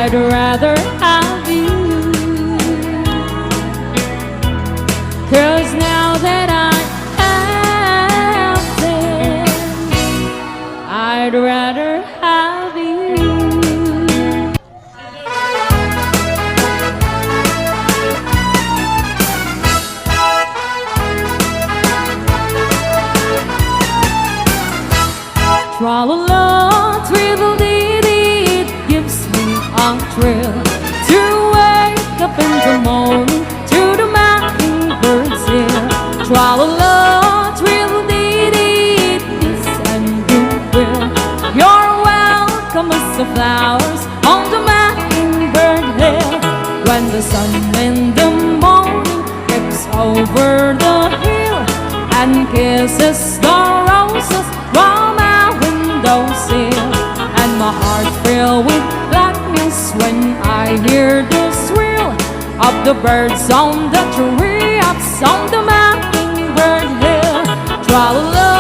I'd rather have you. 'Cause now that I have them, I'd rather have you. Tra-la-la, twiddle-dee-dee, it gives me a thrill to wake up in the morning to the mockingbirds here. Tra-la-la, twiddle-dee-dee, it is and goodwill. You're welcome as the flowers on the mockingbird hill. When the sun in the morning creeps over the hill and kisses the roses from our windowsill, and my heart filled with gladness when I hear the thrill of the birds on the treetops on the mockingbird hill. Tra-la-la,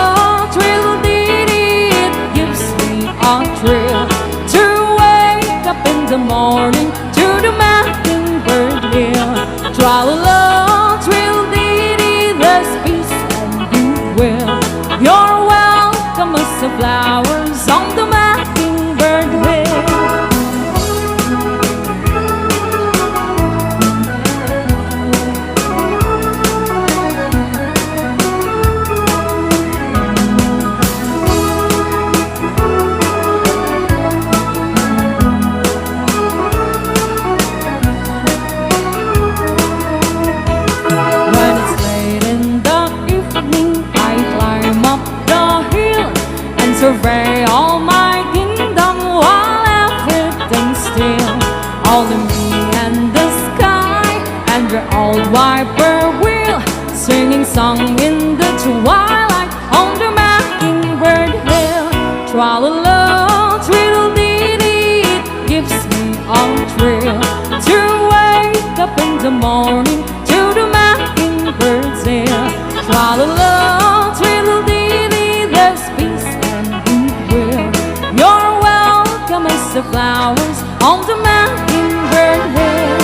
twiddle-dee-dee, it gives me a thrill to wake up in the morning to the mockingbird hill. Tra-la-la, twiddle-dee-dee, there's peace and goodwill. You're welcome as the flowers on the mockingbird hill. When it's late in the evening, I climb up the hill and survey all my kingdom while everything's still. Only me and the sky and the old whippoorwill singing song in the twilight on the mockingbird hill. Tra-la-la, twiddle-dee-dee, it gives me a thrill to wake up in the morning to the mockingbird's hill. Tra-la-la, twiddle-dee-dee, there's peace and goodwill. You're welcome as the flowers on the mockingbird hill.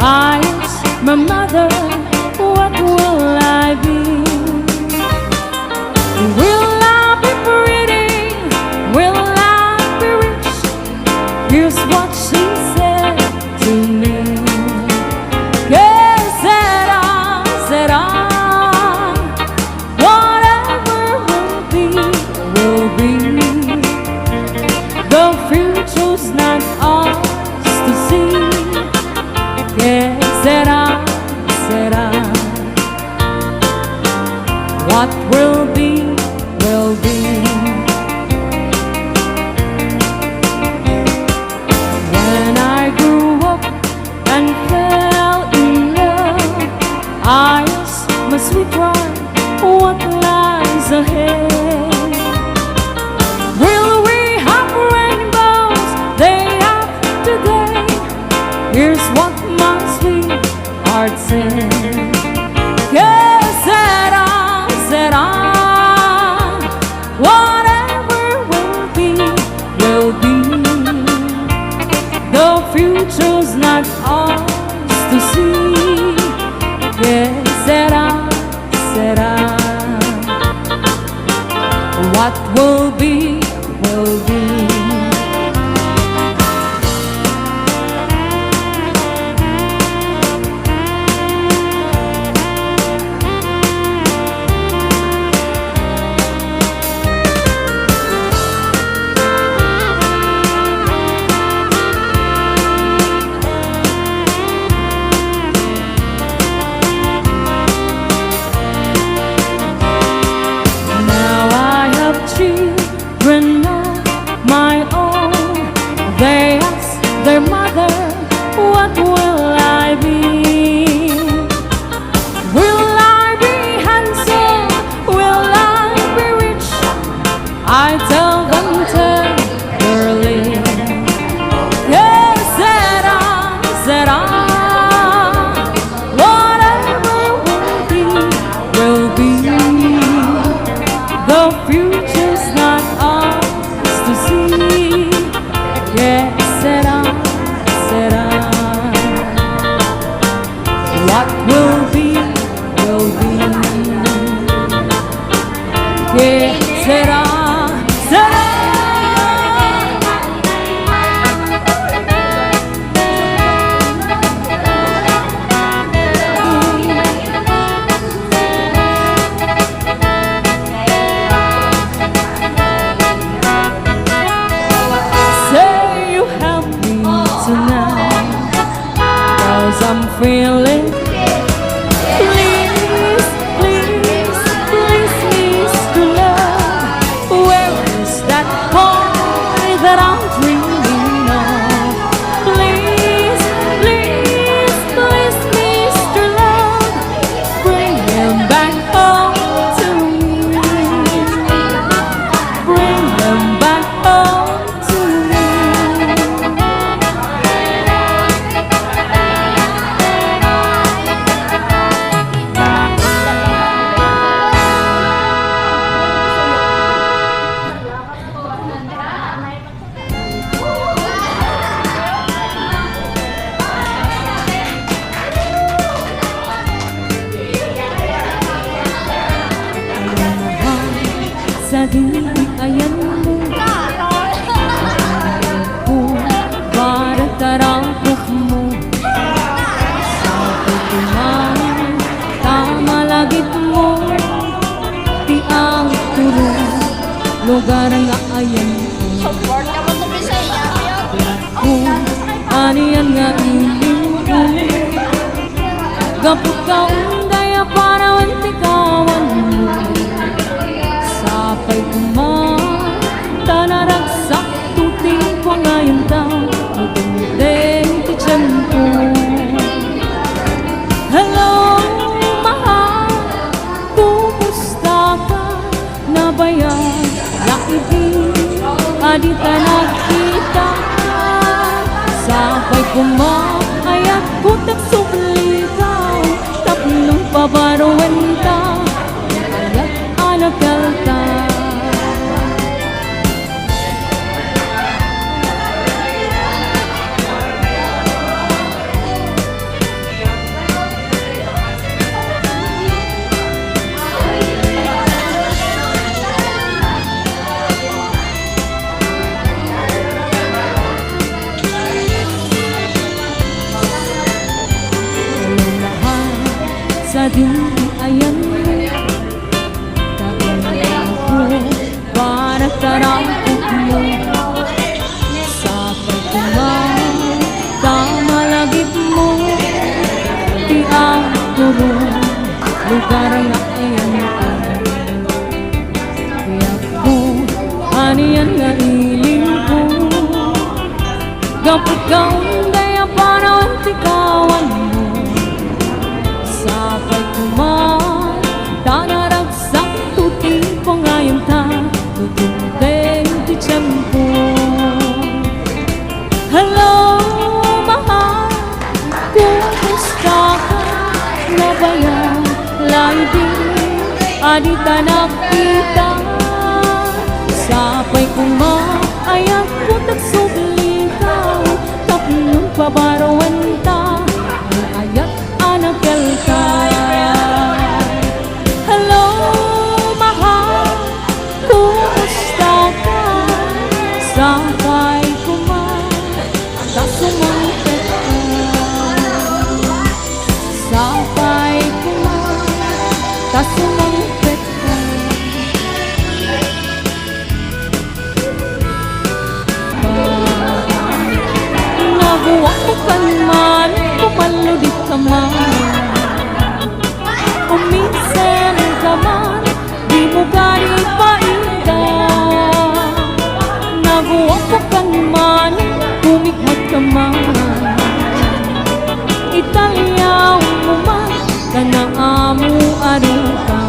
I ask my mother, what will I be? Will I be pretty? Will I be rich? Here's what she said to me. Yes, said I, whatever will be, will be. The future's not ours to see. Yes, said I, what will be, will be. When I grew up and fell in love, I asked my sweet one, what lies ahead? Will we have rainbows day after day? Here's what my sweetheart said. Yes, said I, whatever will be, will be. The future's not ours to see. Yes, said I, what will be, will be. Children of my own, they ask their mother, what will I be? Will I be handsome? Will I be rich? I tell them tenderly. Yes, said I, whatever will be, will be. The future's not ours to see. Yes, said I, what will be, will be. Yes, said I. I'm feeling. Please, please, please, Mr. Love, where is that boy that I'm dreaming of? Please, please, please, Mr. Love, bring him back home to me. Bring him back home to me. Sa dinikayan mo kung para tarangkok mo sa pagkuman, tamalagit mo di ang turong lugar nga ayan ko. Kung aniyan nga ilim ko gapot ka undaya para wantikawan mo. Sapay kuman, tanaragsak tuting ko ngayon tao, magandang tiyan ko. Hello, mahal, kumusta ka? Nabayan, lakibig, adita nakita. Sapay kuman, ayak kutak subligaw, tapno din ayan Kailan ko para tarapot mo Sa pagkuman kamalagip mo Di ang turo lugar na ayan ko Kaya ko aniyan nga iling ko Gapit kaon kaya para ang tikawan mo Sapay kuman tanaragsak tuti po ngayon ta Tutunteng ti tiyempo Hello, mahal, kumusta ka? Nabayan, laidi, adita nakita Sapay kuman, ayak ko tagsublikaw Tapnong pabarawan ta, ayat anapel ka Hello, mahal, kumusta ka? Sapay kuman, tasumangpet ka Sapay kuman, tasumangpet ka Nabuwak mo ka man, pumaludit ka man Uminsan ka man, di mo gani paita Nabuwak mo ka man, pumikmat ka man Italyaw mo man, kanaamu aro ka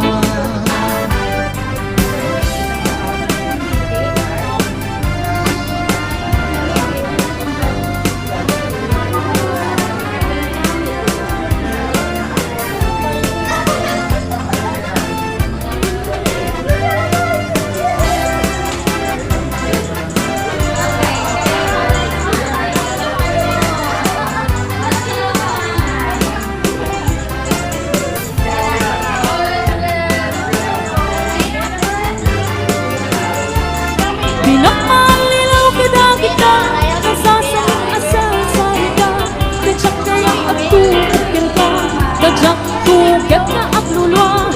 Pinapalilaw kita kita Nasasang asal sa ika Kadyak kaya at tukin ka Kadyak tuket na at lulwa